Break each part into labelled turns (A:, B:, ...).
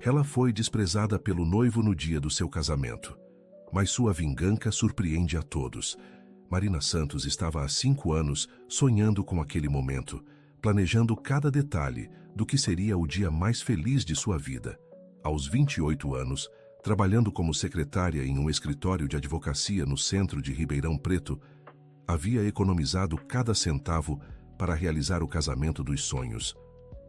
A: Ela foi desprezada pelo noivo no dia do seu casamento. Mas sua vingança surpreende a todos. Marina Santos estava há 5 anos sonhando com aquele momento, planejando cada detalhe do que seria o dia mais feliz de sua vida. Aos 28 anos, trabalhando como secretária em um escritório de advocacia no centro de Ribeirão Preto, havia economizado cada centavo para realizar o casamento dos sonhos.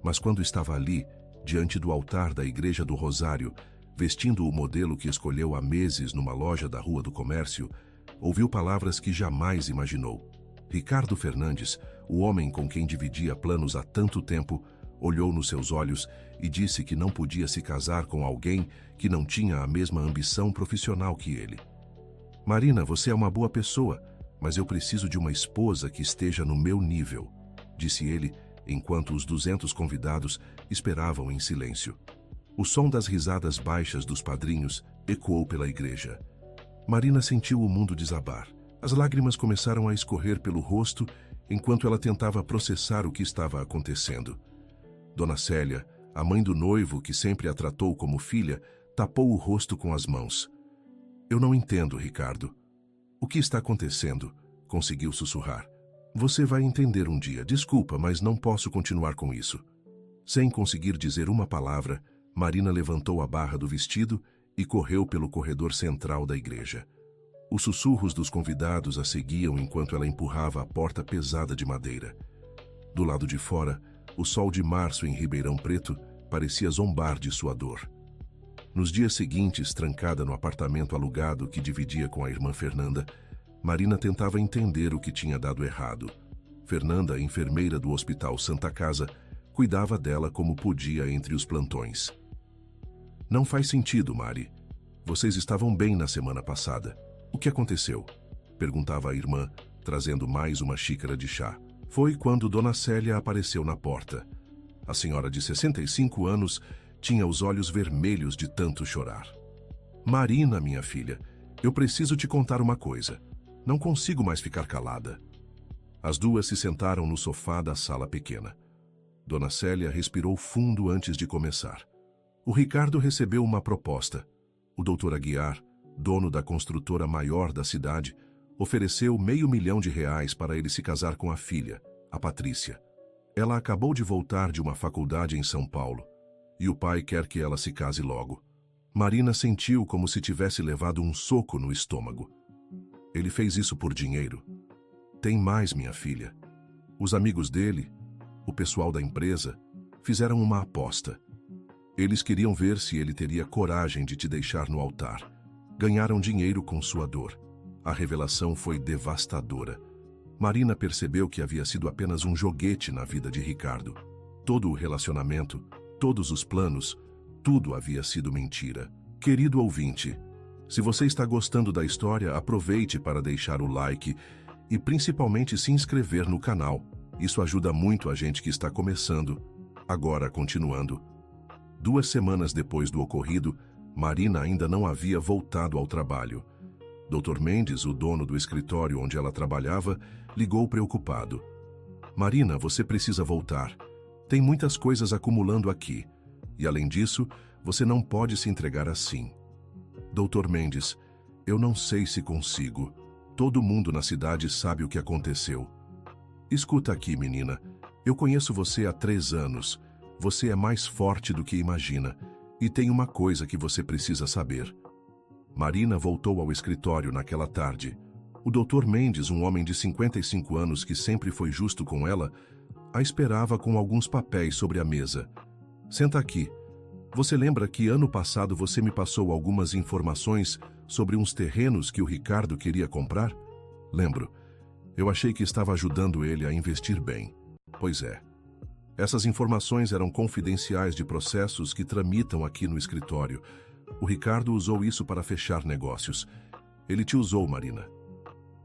A: Mas quando estava ali, diante do altar da Igreja do Rosário, vestindo o modelo que escolheu há meses numa loja da Rua do Comércio, ouviu palavras que jamais imaginou. Ricardo Fernandes, o homem com quem dividia planos há tanto tempo, olhou nos seus olhos e disse que não podia se casar com alguém que não tinha a mesma ambição profissional que ele. Marina, você é uma boa pessoa, mas eu preciso de uma esposa que esteja no meu nível, disse ele, enquanto os 200 convidados esperavam em silêncio. O som das risadas baixas dos padrinhos ecoou pela igreja. Marina sentiu o mundo desabar. As lágrimas começaram a escorrer pelo rosto enquanto ela tentava processar o que estava acontecendo. Dona Célia, a mãe do noivo que sempre a tratou como filha, tapou o rosto com as mãos. Eu não entendo, Ricardo. O que está acontecendo? Conseguiu sussurrar. Você vai entender um dia. Desculpa, mas não posso continuar com isso. Sem conseguir dizer uma palavra, Marina levantou a barra do vestido e correu pelo corredor central da igreja. Os sussurros dos convidados a seguiam enquanto ela empurrava a porta pesada de madeira. Do lado de fora, o sol de março em Ribeirão Preto parecia zombar de sua dor. Nos dias seguintes, trancada no apartamento alugado que dividia com a irmã Fernanda, Marina tentava entender o que tinha dado errado. Fernanda, enfermeira do Hospital Santa Casa, cuidava dela como podia entre os plantões. Não faz sentido, Mari. Vocês estavam bem na semana passada. O que aconteceu? Perguntava a irmã, trazendo mais uma xícara de chá. Foi quando Dona Célia apareceu na porta. A senhora de 65 anos tinha os olhos vermelhos de tanto chorar. Marina, minha filha, eu preciso te contar uma coisa. Não consigo mais ficar calada. As duas se sentaram no sofá da sala pequena. Dona Célia respirou fundo antes de começar. O Ricardo recebeu uma proposta. O Dr. Aguiar, dono da construtora maior da cidade, ofereceu R$500 mil para ele se casar com a filha, a Patrícia. Ela acabou de voltar de uma faculdade em São Paulo, e o pai quer que ela se case logo. Marina sentiu como se tivesse levado um soco no estômago. Ele fez isso por dinheiro. Tem mais, minha filha. Os amigos dele, o pessoal da empresa, fizeram uma aposta. Eles queriam ver se ele teria coragem de te deixar no altar. Ganharam dinheiro com sua dor. A revelação foi devastadora. Marina percebeu que havia sido apenas um joguete na vida de Ricardo. Todo o relacionamento, todos os planos, tudo havia sido mentira. Querido ouvinte, se você está gostando da história, aproveite para deixar o like e principalmente se inscrever no canal. Isso ajuda muito a gente que está começando. Agora, continuando. 2 semanas depois do ocorrido, Marina ainda não havia voltado ao trabalho. Dr. Mendes, o dono do escritório onde ela trabalhava, ligou preocupado. Marina, você precisa voltar. Tem muitas coisas acumulando aqui. E além disso, você não pode se entregar assim. Dr. Mendes, eu não sei se consigo. Todo mundo na cidade sabe o que aconteceu. Escuta aqui, menina. Eu conheço você há 3 anos. Você é mais forte do que imagina. E tem uma coisa que você precisa saber. Marina voltou ao escritório naquela tarde. O Dr. Mendes, um homem de 55 anos que sempre foi justo com ela, a esperava com alguns papéis sobre a mesa. Senta aqui. Você lembra que ano passado você me passou algumas informações sobre uns terrenos que o Ricardo queria comprar? Lembro. Eu achei que estava ajudando ele a investir bem. Pois é. Essas informações eram confidenciais de processos que tramitam aqui no escritório. O Ricardo usou isso para fechar negócios. Ele te usou, Marina.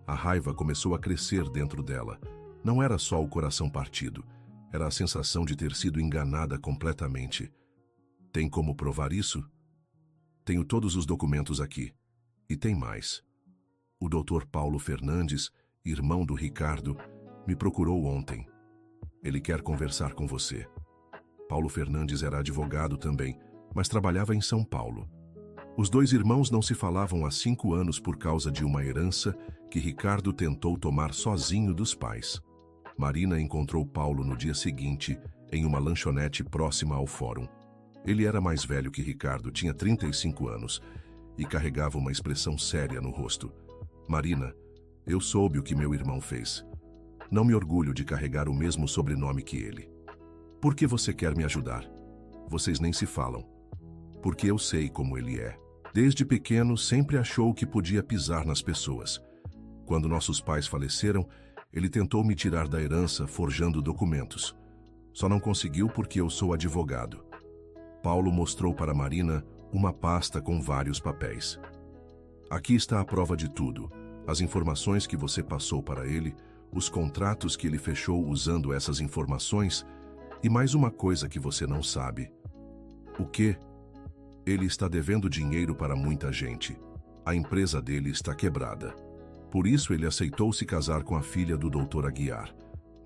A: A raiva começou a crescer dentro dela. Não era só o coração partido. Era a sensação de ter sido enganada completamente. Tem como provar isso? Tenho todos os documentos aqui. E tem mais. O Dr. Paulo Fernandes, irmão do Ricardo, me procurou ontem. Ele quer conversar com você. Paulo Fernandes era advogado também, mas trabalhava em São Paulo. Os dois irmãos não se falavam há 5 anos por causa de uma herança que Ricardo tentou tomar sozinho dos pais. Marina encontrou Paulo no dia seguinte em uma lanchonete próxima ao fórum. Ele era mais velho que Ricardo, tinha 35 anos e carregava uma expressão séria no rosto. Marina, eu soube o que meu irmão fez. Não me orgulho de carregar o mesmo sobrenome que ele. Por que você quer me ajudar? Vocês nem se falam. Porque eu sei como ele é. Desde pequeno, sempre achou que podia pisar nas pessoas. Quando nossos pais faleceram, ele tentou me tirar da herança forjando documentos. Só não conseguiu porque eu sou advogado. Paulo mostrou para Marina uma pasta com vários papéis. Aqui está a prova de tudo. As informações que você passou para ele, os contratos que ele fechou usando essas informações e mais uma coisa que você não sabe. O quê? Ele está devendo dinheiro para muita gente. A empresa dele está quebrada. Por isso ele aceitou se casar com a filha do Dr. Aguiar.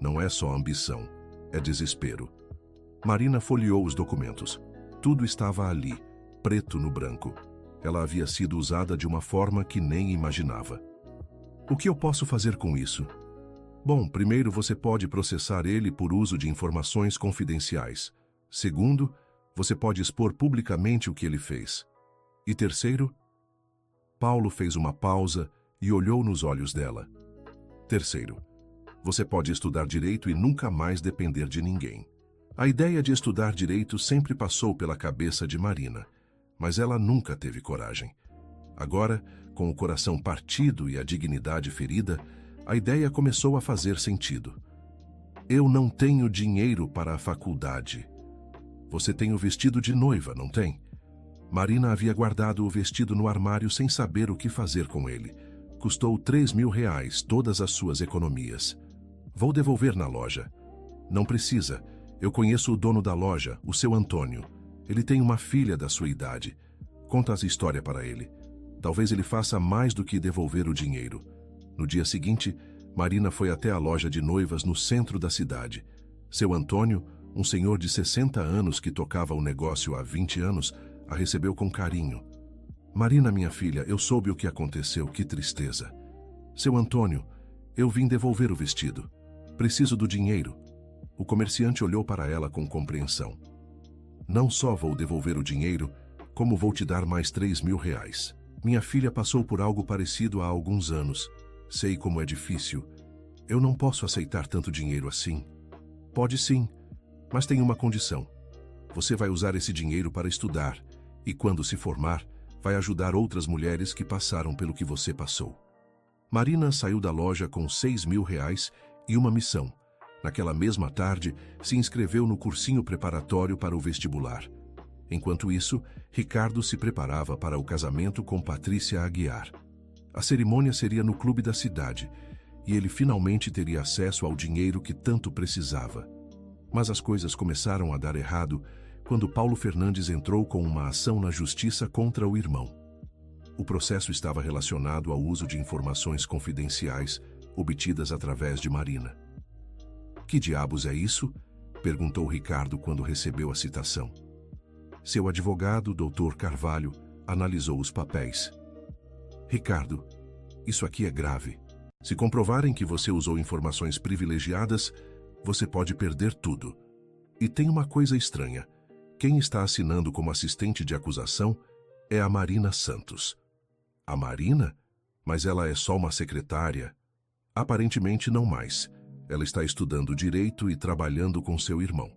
A: Não é só ambição, é desespero. Marina folheou os documentos. Tudo estava ali, preto no branco. Ela havia sido usada de uma forma que nem imaginava. O que eu posso fazer com isso? Bom, primeiro você pode processar ele por uso de informações confidenciais. Segundo, você pode expor publicamente o que ele fez. E terceiro, Paulo fez uma pausa e olhou nos olhos dela. Terceiro, você pode estudar direito e nunca mais depender de ninguém. A ideia de estudar direito sempre passou pela cabeça de Marina, mas ela nunca teve coragem. Agora, com o coração partido e a dignidade ferida, a ideia começou a fazer sentido. Eu não tenho dinheiro para a faculdade. Você tem o vestido de noiva, não tem? Marina havia guardado o vestido no armário sem saber o que fazer com ele. Custou R$3.000, todas as suas economias. Vou devolver na loja. Não precisa. Eu conheço o dono da loja, o seu Antônio. Ele tem uma filha da sua idade. Conta a história para ele. Talvez ele faça mais do que devolver o dinheiro. No dia seguinte, Marina foi até a loja de noivas no centro da cidade. Seu Antônio, um senhor de 60 anos que tocava o negócio há 20 anos, a recebeu com carinho. Marina, minha filha, eu soube o que aconteceu, que tristeza. Seu Antônio, eu vim devolver o vestido. Preciso do dinheiro. O comerciante olhou para ela com compreensão. Não só vou devolver o dinheiro, como vou te dar mais R$3.000. Minha filha passou por algo parecido há alguns anos. Sei como é difícil. Eu não posso aceitar tanto dinheiro assim. Pode sim, mas tem uma condição. Você vai usar esse dinheiro para estudar e, quando se formar, vai ajudar outras mulheres que passaram pelo que você passou. Marina saiu da loja com R$6.000 e uma missão. Naquela mesma tarde, se inscreveu no cursinho preparatório para o vestibular. Enquanto isso, Ricardo se preparava para o casamento com Patrícia Aguiar. A cerimônia seria no clube da cidade, e ele finalmente teria acesso ao dinheiro que tanto precisava. Mas as coisas começaram a dar errado quando Paulo Fernandes entrou com uma ação na justiça contra o irmão. O processo estava relacionado ao uso de informações confidenciais obtidas através de Marina. Que diabos é isso? Perguntou Ricardo quando recebeu a citação. Seu advogado, Dr. Carvalho, analisou os papéis. Ricardo, isso aqui é grave. Se comprovarem que você usou informações privilegiadas, você pode perder tudo. E tem uma coisa estranha. Quem está assinando como assistente de acusação é a Marina Santos. A Marina? Mas ela é só uma secretária. Aparentemente não mais. Ela está estudando direito e trabalhando com seu irmão.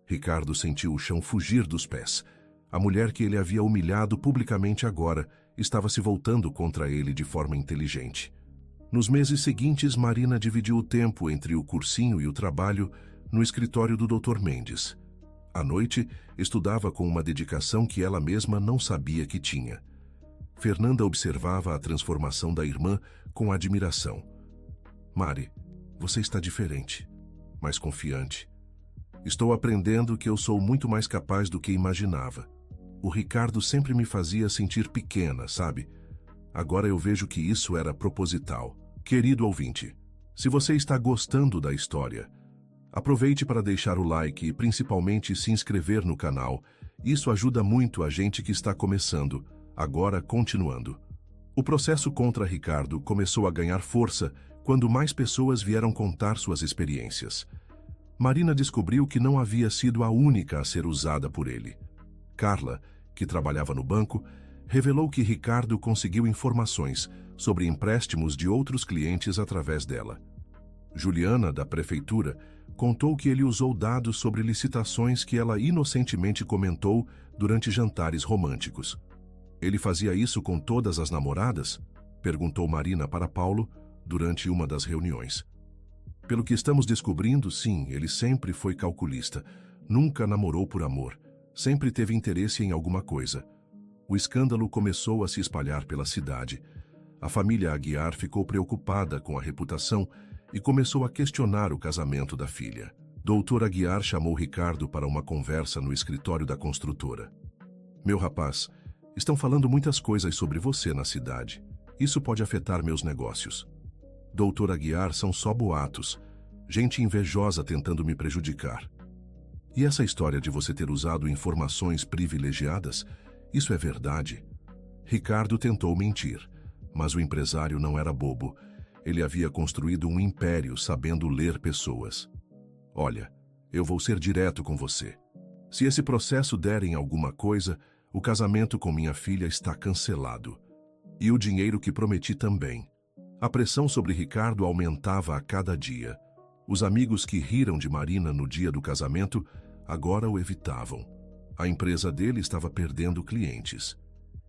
A: Ricardo sentiu o chão fugir dos pés. A mulher que ele havia humilhado publicamente agora estava se voltando contra ele de forma inteligente. Nos meses seguintes, Marina dividiu o tempo entre o cursinho e o trabalho no escritório do Dr. Mendes. À noite, estudava com uma dedicação que ela mesma não sabia que tinha. Fernanda observava a transformação da irmã com admiração. Mari, você está diferente, mais confiante. Estou aprendendo que eu sou muito mais capaz do que imaginava. O Ricardo sempre me fazia sentir pequena, sabe? Agora eu vejo que isso era proposital. Querido ouvinte, se você está gostando da história, aproveite para deixar o like e principalmente se inscrever no canal Isso ajuda muito a gente que está começando. Agora, continuando. O processo contra Ricardo começou a ganhar força quando mais pessoas vieram contar suas experiências. Marina descobriu que não havia sido a única a ser usada por ele. Carla, que trabalhava no banco, revelou que Ricardo conseguiu informações sobre empréstimos de outros clientes através dela. Juliana, da prefeitura, contou que ele usou dados sobre licitações que ela inocentemente comentou durante jantares românticos. Ele fazia isso com todas as namoradas? Perguntou Marina para Paulo durante uma das reuniões. Pelo que estamos descobrindo, sim, ele sempre foi calculista. Nunca namorou por amor. Sempre teve interesse em alguma coisa. O escândalo começou a se espalhar pela cidade. A família Aguiar ficou preocupada com a reputação e começou a questionar o casamento da filha. Doutor Aguiar chamou Ricardo para uma conversa no escritório da construtora. Meu rapaz, estão falando muitas coisas sobre você na cidade. Isso pode afetar meus negócios. Doutor Aguiar, são só boatos. Gente invejosa tentando me prejudicar. E essa história de você ter usado informações privilegiadas, isso é verdade? Ricardo tentou mentir, mas o empresário não era bobo. Ele havia construído um império sabendo ler pessoas. Olha, eu vou ser direto com você. Se esse processo der em alguma coisa, o casamento com minha filha está cancelado. E o dinheiro que prometi também. A pressão sobre Ricardo aumentava a cada dia. Os amigos que riram de Marina no dia do casamento agora o evitavam. A empresa dele estava perdendo clientes.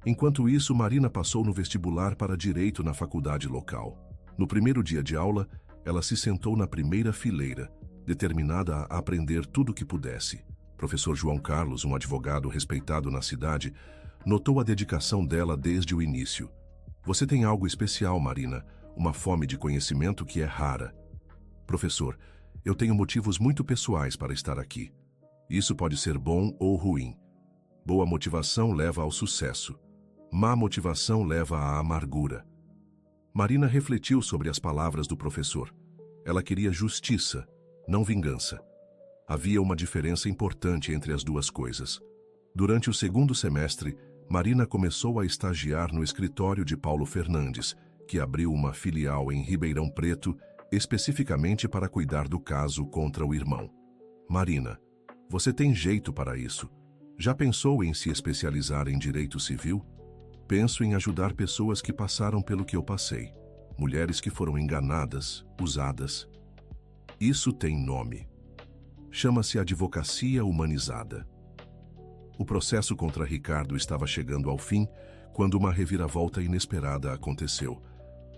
A: Enquanto isso, Marina passou no vestibular para Direito na faculdade local. No primeiro dia de aula, ela se sentou na primeira fileira, determinada a aprender tudo o que pudesse. Professor João Carlos, um advogado respeitado na cidade, notou a dedicação dela desde o início. Você tem algo especial, Marina, uma fome de conhecimento que é rara. Professor, eu tenho motivos muito pessoais para estar aqui. Isso pode ser bom ou ruim. Boa motivação leva ao sucesso. Má motivação leva à amargura. Marina refletiu sobre as palavras do professor. Ela queria justiça, não vingança. Havia uma diferença importante entre as duas coisas. Durante o segundo semestre, Marina começou a estagiar no escritório de Paulo Fernandes, que abriu uma filial em Ribeirão Preto, especificamente para cuidar do caso contra o irmão. Marina, você tem jeito para isso. Já pensou em se especializar em direito civil? Penso em ajudar pessoas que passaram pelo que eu passei. Mulheres que foram enganadas, usadas. Isso tem nome. Chama-se advocacia humanizada. O processo contra Ricardo estava chegando ao fim quando uma reviravolta inesperada aconteceu.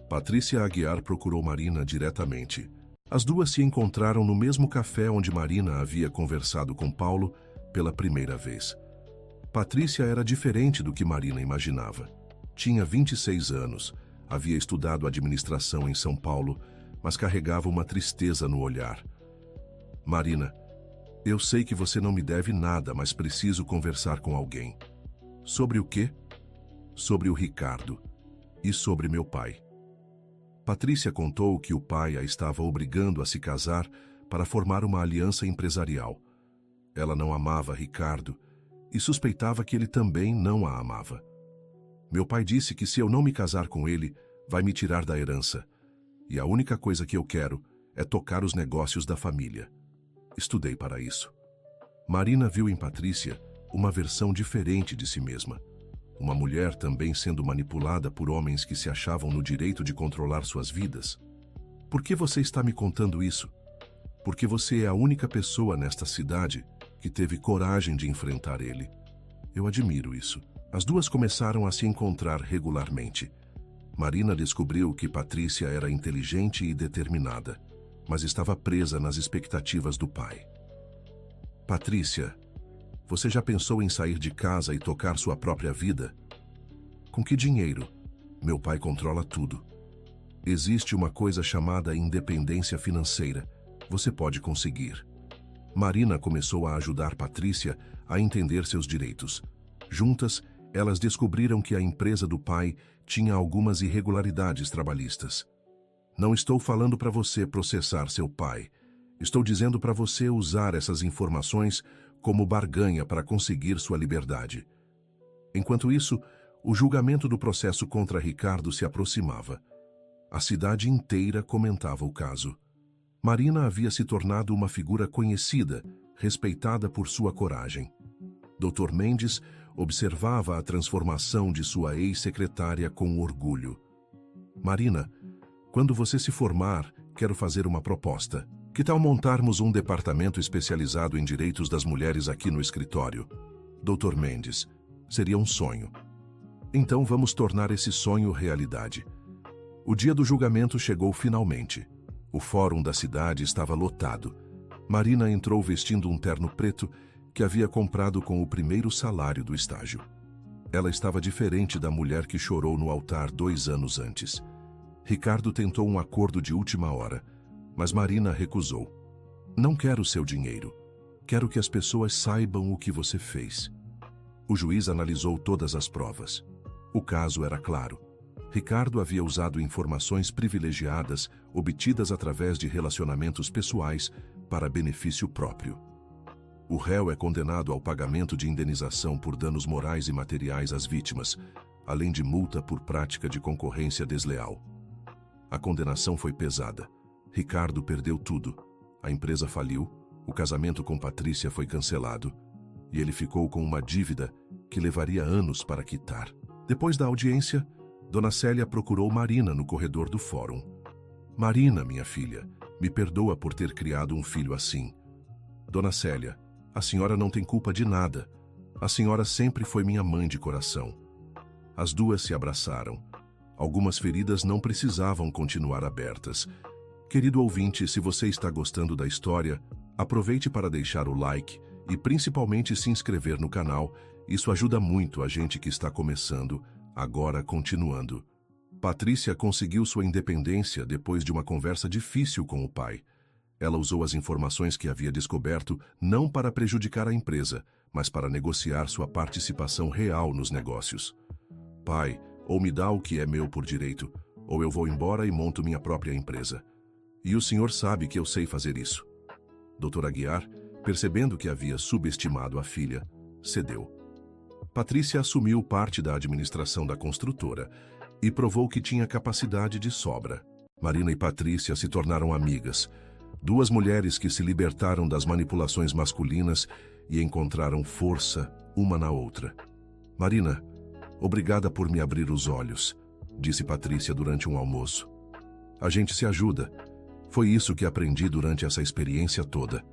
A: Patrícia Aguiar procurou Marina diretamente. As duas se encontraram no mesmo café onde Marina havia conversado com Paulo pela primeira vez. Patrícia era diferente do que Marina imaginava. Tinha 26 anos, havia estudado administração em São Paulo, mas carregava uma tristeza no olhar. Marina, eu sei que você não me deve nada, mas preciso conversar com alguém. Sobre o quê? Sobre o Ricardo e sobre meu pai. Patrícia contou que o pai a estava obrigando a se casar para formar uma aliança empresarial. Ela não amava Ricardo e suspeitava que ele também não a amava. Meu pai disse que se eu não me casar com ele, vai me tirar da herança. E a única coisa que eu quero é tocar os negócios da família. Estudei para isso. Marina viu em Patrícia uma versão diferente de si mesma. Uma mulher também sendo manipulada por homens que se achavam no direito de controlar suas vidas. Por que você está me contando isso? Porque você é a única pessoa nesta cidade que teve coragem de enfrentar ele. Eu admiro isso. As duas começaram a se encontrar regularmente. Marina descobriu que Patrícia era inteligente e determinada, mas estava presa nas expectativas do pai. Patrícia, você já pensou em sair de casa e tocar sua própria vida? Com que dinheiro? Meu pai controla tudo. Existe uma coisa chamada independência financeira. Você pode conseguir. Marina começou a ajudar Patrícia a entender seus direitos. Juntas, elas descobriram que a empresa do pai tinha algumas irregularidades trabalhistas. Não estou falando para você processar seu pai. Estou dizendo para você usar essas informações como barganha para conseguir sua liberdade. Enquanto isso, o julgamento do processo contra Ricardo se aproximava. A cidade inteira comentava o caso. Marina havia se tornado uma figura conhecida, respeitada por sua coragem. Dr. Mendes observava a transformação de sua ex-secretária com orgulho. Marina, quando você se formar, quero fazer uma proposta. Que tal montarmos um departamento especializado em direitos das mulheres aqui no escritório? Dr. Mendes, seria um sonho. Então vamos tornar esse sonho realidade. O dia do julgamento chegou finalmente. O fórum da cidade estava lotado. Marina entrou vestindo um terno preto que havia comprado com o primeiro salário do estágio. Ela estava diferente da mulher que chorou no altar 2 anos antes. Ricardo tentou um acordo de última hora, mas Marina recusou. Não quero seu dinheiro. Quero que as pessoas saibam o que você fez. O juiz analisou todas as provas. O caso era claro. Ricardo havia usado informações privilegiadas obtidas através de relacionamentos pessoais para benefício próprio. O réu é condenado ao pagamento de indenização por danos morais e materiais às vítimas, além de multa por prática de concorrência desleal. A condenação foi pesada. Ricardo perdeu tudo. A empresa faliu, o casamento com Patrícia foi cancelado e ele ficou com uma dívida que levaria anos para quitar. Depois da audiência, Dona Célia procurou Marina no corredor do fórum. Marina, minha filha, me perdoa por ter criado um filho assim. Dona Célia, a senhora não tem culpa de nada. A senhora sempre foi minha mãe de coração. As duas se abraçaram. Algumas feridas não precisavam continuar abertas. Querido ouvinte, se você está gostando da história, aproveite para deixar o like e principalmente se inscrever no canal. Isso ajuda muito a gente que está começando, agora continuando. Patrícia conseguiu sua independência depois de uma conversa difícil com o pai. Ela usou as informações que havia descoberto não para prejudicar a empresa, mas para negociar sua participação real nos negócios. Pai, ou me dá o que é meu por direito, ou eu vou embora e monto minha própria empresa. E o senhor sabe que eu sei fazer isso. Dr. Aguiar, percebendo que havia subestimado a filha, cedeu. Patrícia assumiu parte da administração da construtora e provou que tinha capacidade de sobra. Marina e Patrícia se tornaram amigas, duas mulheres que se libertaram das manipulações masculinas e encontraram força uma na outra. Marina, obrigada por me abrir os olhos, disse Patrícia durante um almoço. A gente se ajuda. Foi isso que aprendi durante essa experiência toda.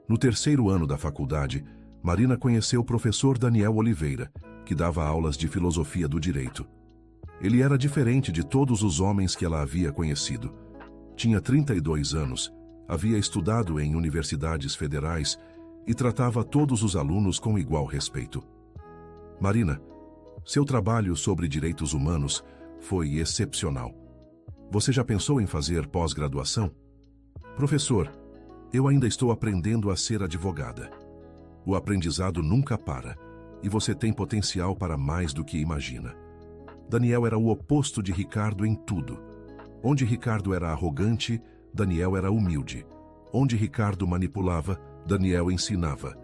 A: No 3º ano da faculdade, Marina conheceu o professor Daniel Oliveira, que dava aulas de filosofia do direito. Ele era diferente de todos os homens que ela havia conhecido. Tinha 32 anos, havia estudado em universidades federais e tratava todos os alunos com igual respeito. Marina, seu trabalho sobre direitos humanos foi excepcional. Você já pensou em fazer pós-graduação? Professor, eu ainda estou aprendendo a ser advogada. O aprendizado nunca para, e você tem potencial para mais do que imagina. Daniel era o oposto de Ricardo em tudo. Onde Ricardo era arrogante, Daniel era humilde. Onde Ricardo manipulava, Daniel ensinava.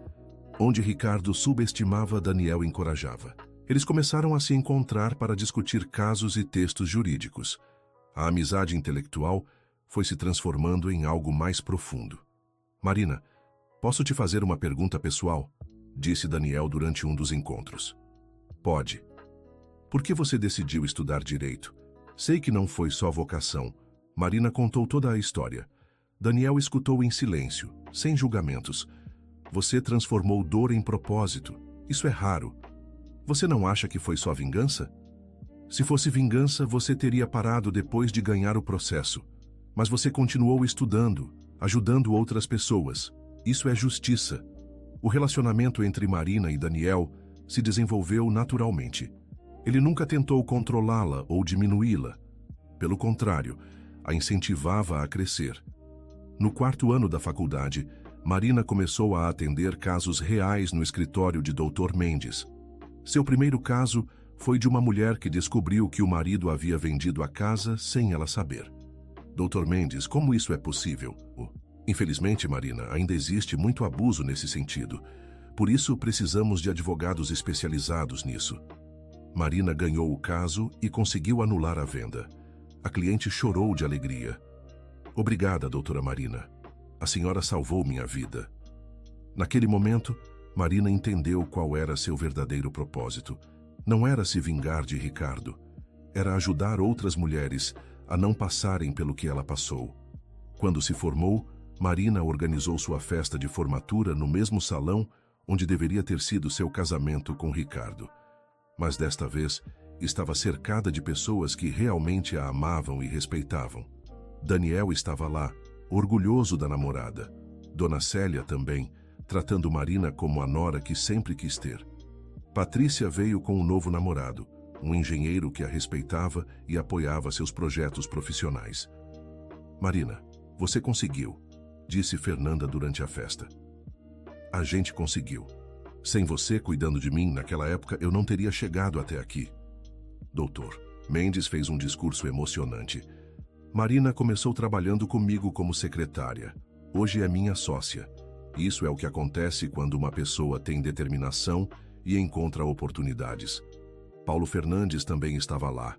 A: Onde Ricardo subestimava, Daniel encorajava. Eles começaram a se encontrar para discutir casos e textos jurídicos. A amizade intelectual foi se transformando em algo mais profundo. Marina, posso te fazer uma pergunta pessoal? Disse Daniel durante um dos encontros. Pode. Por que você decidiu estudar direito? Sei que não foi só vocação. Marina contou toda a história. Daniel escutou em silêncio, sem julgamentos. Você transformou dor em propósito. Isso é raro. Você não acha que foi só vingança? Se fosse vingança, você teria parado depois de ganhar o processo. Mas você continuou estudando, ajudando outras pessoas. Isso é justiça. O relacionamento entre Marina e Daniel se desenvolveu naturalmente. Ele nunca tentou controlá-la ou diminuí-la. Pelo contrário, a incentivava a crescer. No 4º ano da faculdade, Marina começou a atender casos reais no escritório de Dr. Mendes. Seu primeiro caso foi de uma mulher que descobriu que o marido havia vendido a casa sem ela saber. Dr. Mendes, como isso é possível? Infelizmente, Marina, ainda existe muito abuso nesse sentido. Por isso, precisamos de advogados especializados nisso. Marina ganhou o caso e conseguiu anular a venda. A cliente chorou de alegria. Obrigada, doutora Marina. A senhora salvou minha vida. Naquele momento, Marina entendeu qual era seu verdadeiro propósito. Não era se vingar de Ricardo. Era ajudar outras mulheres a não passarem pelo que ela passou. Quando se formou, Marina organizou sua festa de formatura no mesmo salão onde deveria ter sido seu casamento com Ricardo. Mas desta vez, estava cercada de pessoas que realmente a amavam e respeitavam. Daniel estava lá, orgulhoso da namorada. Dona Célia também, tratando Marina como a nora que sempre quis ter. Patrícia veio com um novo namorado, um engenheiro que a respeitava e apoiava seus projetos profissionais. Marina, você conseguiu, disse Fernanda durante a festa. A gente conseguiu. Sem você cuidando de mim, naquela época, eu não teria chegado até aqui. Doutor, Mendes fez um discurso emocionante. Marina começou trabalhando comigo como secretária. Hoje é minha sócia. Isso é o que acontece quando uma pessoa tem determinação e encontra oportunidades. Paulo Fernandes também estava lá.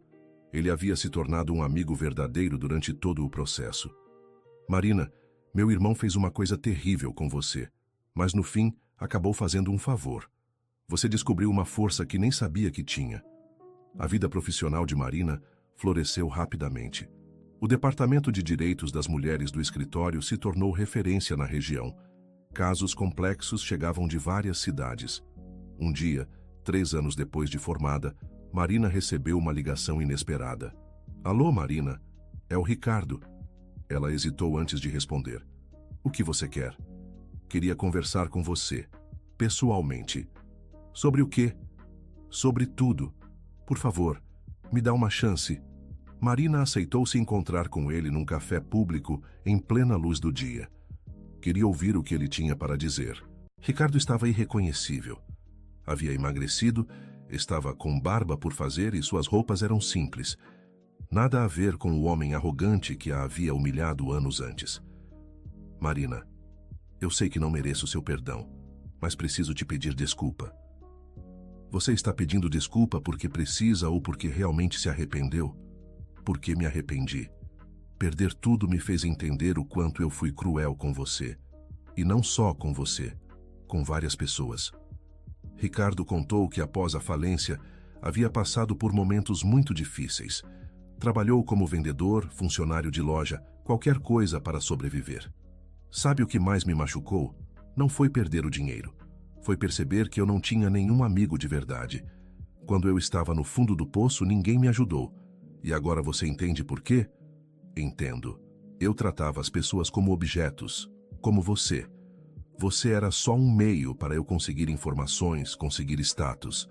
A: Ele havia se tornado um amigo verdadeiro durante todo o processo. Marina, meu irmão fez uma coisa terrível com você, mas no fim acabou fazendo um favor. Você descobriu uma força que nem sabia que tinha. A vida profissional de Marina floresceu rapidamente. O Departamento de Direitos das Mulheres do escritório se tornou referência na região. Casos complexos chegavam de várias cidades. Um dia, 3 anos depois de formada, Marina recebeu uma ligação inesperada. Alô, Marina? É o Ricardo. Ela hesitou antes de responder. O que você quer? Queria conversar com você, pessoalmente. Sobre o quê? Sobre tudo. Por favor, me dá uma chance. Marina aceitou se encontrar com ele num café público em plena luz do dia. Queria ouvir o que ele tinha para dizer. Ricardo estava irreconhecível. Havia emagrecido, estava com barba por fazer e suas roupas eram simples. Nada a ver com o homem arrogante que a havia humilhado anos antes. Marina, eu sei que não mereço seu perdão, mas preciso te pedir desculpa. Você está pedindo desculpa porque precisa ou porque realmente se arrependeu? Porque me arrependi. Perder tudo me fez entender o quanto eu fui cruel com você. E não só com você, com várias pessoas. Ricardo contou que após a falência, havia passado por momentos muito difíceis. Trabalhou como vendedor, funcionário de loja, qualquer coisa para sobreviver. Sabe o que mais me machucou? Não foi perder o dinheiro. Foi perceber que eu não tinha nenhum amigo de verdade. Quando eu estava no fundo do poço, ninguém me ajudou. E agora você entende por quê? Entendo. Eu tratava as pessoas como objetos, como você. Você era só um meio para eu conseguir informações, conseguir status.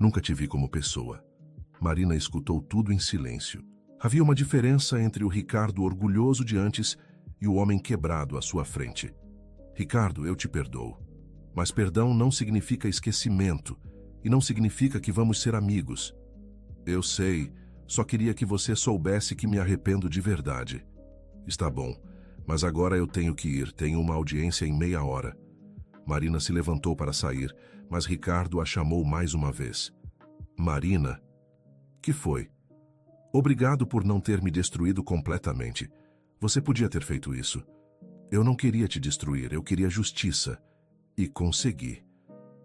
A: Nunca te vi como pessoa. Marina escutou tudo em silêncio. Havia uma diferença entre o Ricardo orgulhoso de antes e o homem quebrado à sua frente. Ricardo, eu te perdoo. Mas perdão não significa esquecimento e não significa que vamos ser amigos. Eu sei, só queria que você soubesse que me arrependo de verdade. Está bom, mas agora eu tenho que ir, tenho uma audiência em meia hora. Marina se levantou para sair, mas Ricardo a chamou mais uma vez. Marina? Que foi? Obrigado por não ter me destruído completamente. Você podia ter feito isso. Eu não queria te destruir, eu queria justiça. E consegui.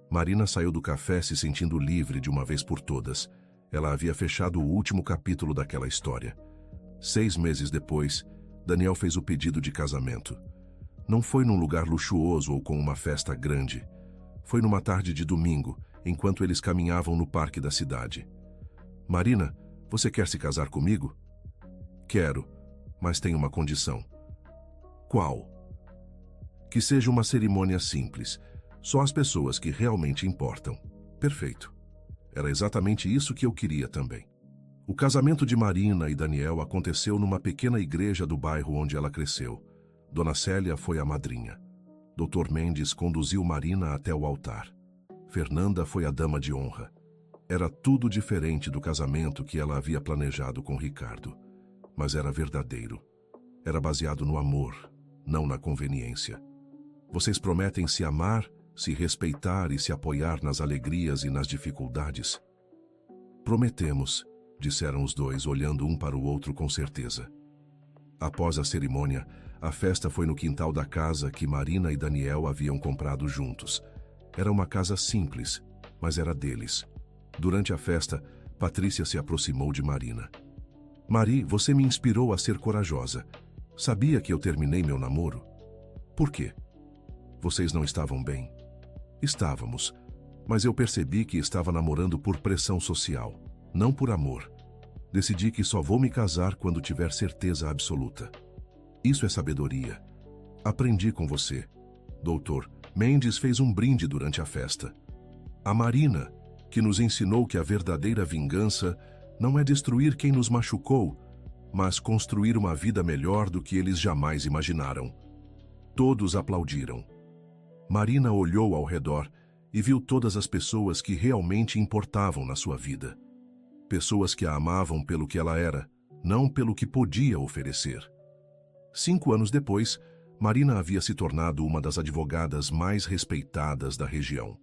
A: Marina saiu do café se sentindo livre de uma vez por todas. Ela havia fechado o último capítulo daquela história. 6 meses depois, Daniel fez o pedido de casamento. Não foi num lugar luxuoso ou com uma festa grande. Foi numa tarde de domingo, enquanto eles caminhavam no parque da cidade. Marina, você quer se casar comigo? Quero, mas tem uma condição. Qual? Que seja uma cerimônia simples, só as pessoas que realmente importam. Perfeito. Era exatamente isso que eu queria também. O casamento de Marina e Daniel aconteceu numa pequena igreja do bairro onde ela cresceu. Dona Célia foi a madrinha. Dr. Mendes conduziu Marina até o altar. Fernanda foi a dama de honra. Era tudo diferente do casamento que ela havia planejado com Ricardo. Mas era verdadeiro. Era baseado no amor, não na conveniência. Vocês prometem se amar, se respeitar e se apoiar nas alegrias e nas dificuldades? Prometemos, disseram os dois, olhando um para o outro com certeza. Após a cerimônia, a festa foi no quintal da casa que Marina e Daniel haviam comprado juntos. Era uma casa simples, mas era deles. Durante a festa, Patrícia se aproximou de Marina. Mari, você me inspirou a ser corajosa. Sabia que eu terminei meu namoro? Por quê? Vocês não estavam bem? Estávamos, mas eu percebi que estava namorando por pressão social, não por amor. Decidi que só vou me casar quando tiver certeza absoluta. Isso é sabedoria. Aprendi com você. Doutor Mendes fez um brinde durante a festa. A Marina, que nos ensinou que a verdadeira vingança não é destruir quem nos machucou, mas construir uma vida melhor do que eles jamais imaginaram. Todos aplaudiram. Marina olhou ao redor e viu todas as pessoas que realmente importavam na sua vida. Pessoas que a amavam pelo que ela era, não pelo que podia oferecer. 5 anos depois, Marina havia se tornado uma das advogadas mais respeitadas da região.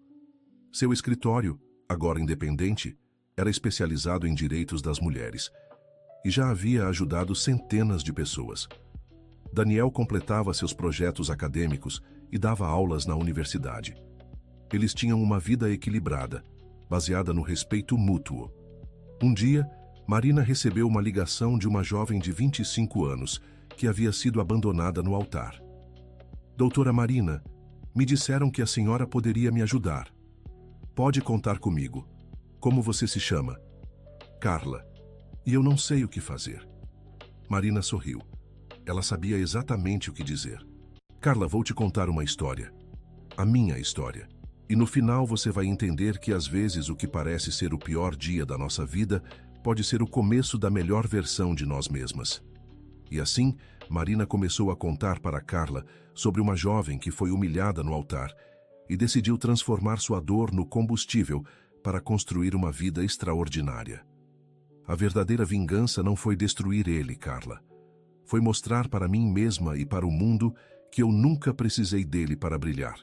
A: Seu escritório, agora independente, era especializado em direitos das mulheres e já havia ajudado centenas de pessoas. Daniel completava seus projetos acadêmicos e dava aulas na universidade. Eles tinham uma vida equilibrada, baseada no respeito mútuo. Um dia, Marina recebeu uma ligação de uma jovem de 25 anos que havia sido abandonada no altar. Doutora Marina, me disseram que a senhora poderia me ajudar. Pode contar comigo. Como você se chama? Carla. E eu não sei o que fazer. Marina sorriu. Ela sabia exatamente o que dizer. Carla, vou te contar uma história. A minha história. E no final você vai entender que às vezes o que parece ser o pior dia da nossa vida pode ser o começo da melhor versão de nós mesmas. E assim, Marina começou a contar para Carla sobre uma jovem que foi humilhada no altar e decidiu transformar sua dor no combustível para construir uma vida extraordinária. A verdadeira vingança não foi destruir ele, Carla. Foi mostrar para mim mesma e para o mundo que eu nunca precisei dele para brilhar.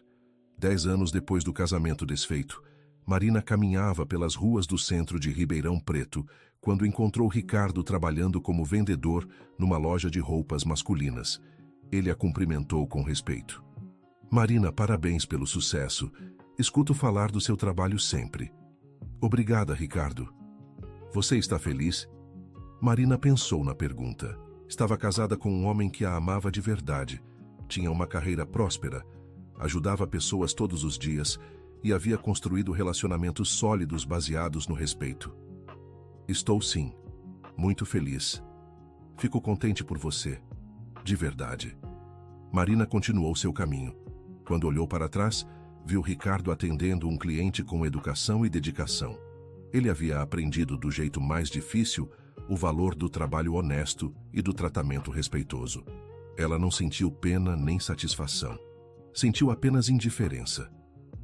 A: 10 anos depois do casamento desfeito, Marina caminhava pelas ruas do centro de Ribeirão Preto quando encontrou Ricardo trabalhando como vendedor numa loja de roupas masculinas. Ele a cumprimentou com respeito. Marina, parabéns pelo sucesso. Escuto falar do seu trabalho sempre. Obrigada, Ricardo. Você está feliz? Marina pensou na pergunta. Estava casada com um homem que a amava de verdade. Tinha uma carreira próspera, ajudava pessoas todos os dias e havia construído relacionamentos sólidos baseados no respeito. Estou sim, muito feliz. Fico contente por você, de verdade. Marina continuou seu caminho. Quando olhou para trás, viu Ricardo atendendo um cliente com educação e dedicação. Ele havia aprendido do jeito mais difícil o valor do trabalho honesto e do tratamento respeitoso. Ela não sentiu pena nem satisfação. Sentiu apenas indiferença.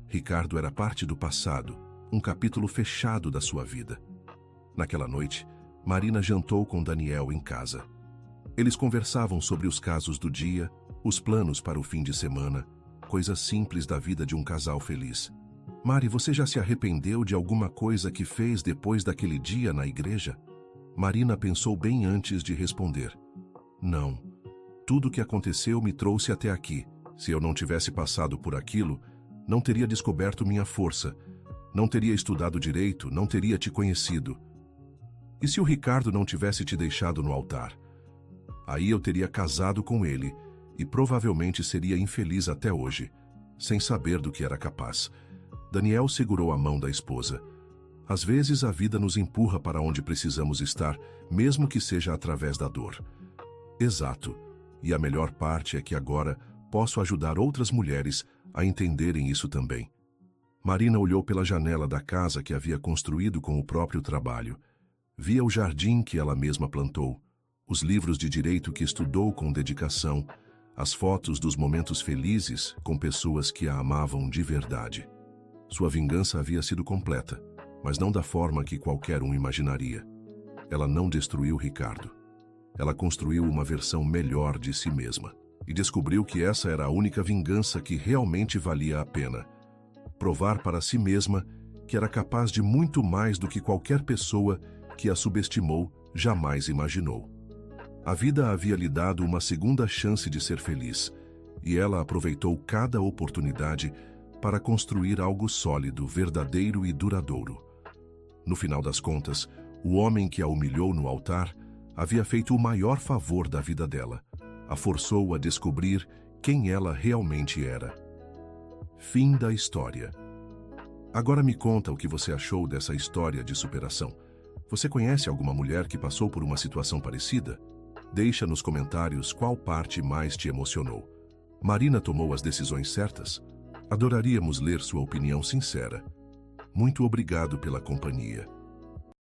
A: Ricardo era parte do passado, um capítulo fechado da sua vida. Naquela noite, Marina jantou com Daniel em casa. Eles conversavam sobre os casos do dia, os planos para o fim de semana, coisas simples da vida de um casal feliz. Mari, você já se arrependeu de alguma coisa que fez depois daquele dia na igreja? Marina pensou bem antes de responder. Não. Tudo o que aconteceu me trouxe até aqui. Se eu não tivesse passado por aquilo, não teria descoberto minha força, não teria estudado direito, não teria te conhecido. E se o Ricardo não tivesse te deixado no altar? Aí eu teria casado com ele e provavelmente seria infeliz até hoje, sem saber do que era capaz. Daniel segurou a mão da esposa. Às vezes a vida nos empurra para onde precisamos estar, mesmo que seja através da dor. Exato. E a melhor parte é que agora posso ajudar outras mulheres a entenderem isso também. Marina olhou pela janela da casa que havia construído com o próprio trabalho. Via o jardim que ela mesma plantou, os livros de direito que estudou com dedicação, as fotos dos momentos felizes com pessoas que a amavam de verdade. Sua vingança havia sido completa, mas não da forma que qualquer um imaginaria. Ela não destruiu Ricardo. Ela construiu uma versão melhor de si mesma e descobriu que essa era a única vingança que realmente valia a pena. provar para si mesma que era capaz de muito mais do que qualquer pessoa que a subestimou jamais imaginou. A vida havia lhe dado uma segunda chance de ser feliz, e ela aproveitou cada oportunidade para construir algo sólido, verdadeiro e duradouro. No final das contas, o homem que a humilhou no altar havia feito o maior favor da vida dela. A forçou a descobrir quem ela realmente era. Fim da história. Agora me conta o que você achou dessa história de superação. Você conhece alguma mulher que passou por uma situação parecida? Deixa nos comentários qual parte mais te emocionou. Marina tomou as decisões certas? Adoraríamos ler sua opinião sincera. Muito obrigado pela companhia.